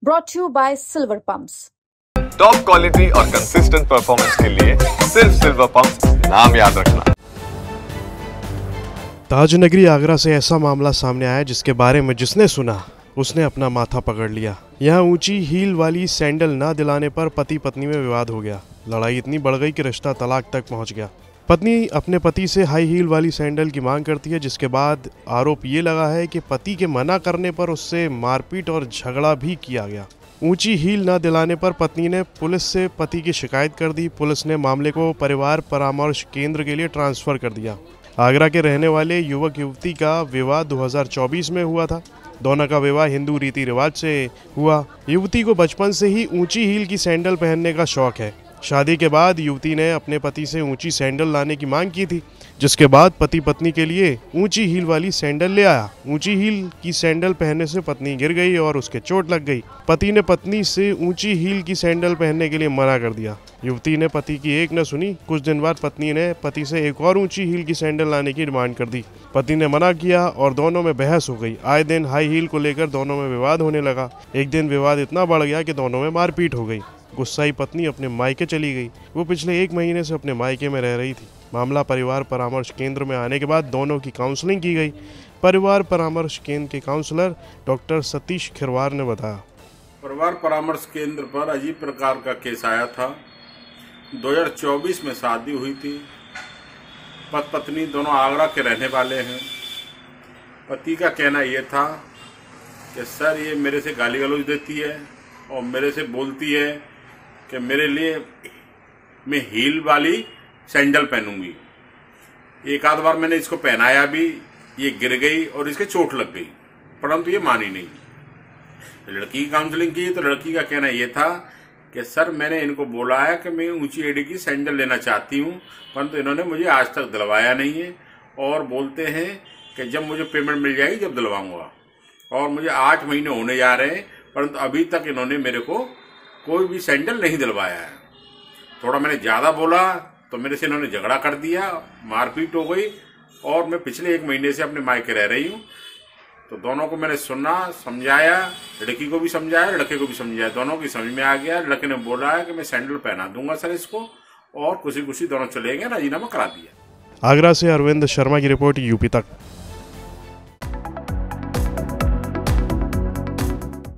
brought to you by Silver Pumps. Top quality और consistent performance के लिए सिर्फ सिल्वर पंप्स नाम याद रखना। ताजनगरी आगरा से ऐसा मामला सामने आया जिसके बारे में जिसने सुना उसने अपना माथा पकड़ लिया। यहाँ ऊंची हील वाली सैंडल ना दिलाने पर पति पत्नी में विवाद हो गया। लड़ाई इतनी बढ़ गई कि रिश्ता तलाक तक पहुंच गया। पत्नी अपने पति से हाई हील वाली सैंडल की मांग करती है, जिसके बाद आरोप ये लगा है कि पति के मना करने पर उससे मारपीट और झगड़ा भी किया गया। ऊंची हील न दिलाने पर पत्नी ने पुलिस से पति की शिकायत कर दी। पुलिस ने मामले को परिवार परामर्श केंद्र के लिए ट्रांसफर कर दिया। आगरा के रहने वाले युवक युवती का विवाह 2024 में हुआ था। दोनों का विवाह हिंदू रीति रिवाज से हुआ। युवती को बचपन से ही ऊंची हील की सैंडल पहनने का शौक है। शादी के बाद युवती ने अपने पति से ऊंची सैंडल लाने की मांग की थी, जिसके बाद पति पत्नी के लिए ऊंची हील वाली सैंडल ले आया। ऊंची हील की सैंडल पहनने से पत्नी गिर गई और उसके चोट लग गई। पति ने पत्नी से ऊंची हील की सैंडल पहनने के लिए मना कर दिया। युवती ने पति की एक न सुनी। कुछ दिन बाद पत्नी ने पति से एक और ऊंची हील की सैंडल लाने की डिमांड कर दी। पति ने मना किया और दोनों में बहस हो गई। आए दिन हाई हील को लेकर दोनों में विवाद होने लगा। एक दिन विवाद इतना बढ़ गया कि दोनों में मारपीट हो गई। गुस्साई पत्नी अपने मायके चली गई। वो पिछले 1 महीने से अपने मायके में रह रही थी। मामला परिवार परामर्श केंद्र में आने के बाद दोनों की काउंसलिंग की गई। परिवार परामर्श केंद्र के काउंसलर डॉक्टर सतीश खिरवार ने बताया, परिवार परामर्श केंद्र पर अजीब प्रकार का केस आया था। 2024 में शादी हुई थी। पति पत्नी दोनों आगरा के रहने वाले हैं। पति का कहना यह था कि सर ये मेरे से गाली गलौज देती है और मेरे से बोलती है कि मेरे लिए मैं हील वाली सैंडल पहनूंगी। एक आध बार मैंने इसको पहनाया भी, ये गिर गई और इसके चोट लग गई, परंतु ये मानी नहीं। लड़की की काउंसलिंग की तो लड़की का कहना यह था कि सर मैंने इनको बोला है कि मैं ऊंची एड़ी की सैंडल लेना चाहती हूं, परंतु इन्होंने मुझे आज तक दिलवाया नहीं है और बोलते हैं कि जब मुझे पेमेंट मिल जाएगी जब दिलवाऊंगा। और मुझे 8 महीने होने जा रहे हैं, परंतु अभी तक इन्होंने मेरे को कोई भी सैंडल नहीं दिलवाया है। थोड़ा मैंने ज़्यादा बोला तो मेरे से इन्होंने झगड़ा कर दिया, मारपीट हो गई और मैं पिछले 1 महीने से अपने मायके रह रही हूँ। तो दोनों को मैंने सुना, समझाया, लड़की को भी समझाया, लड़के को भी समझाया, दोनों की समझ में आ गया। लड़के ने बोला है कि मैं सैंडल पहना दूंगा सर इसको, और खुशी खुशी दोनों चले गए, राजीनामा करा दिया। आगरा से अरविंद शर्मा की रिपोर्ट, यूपी तक।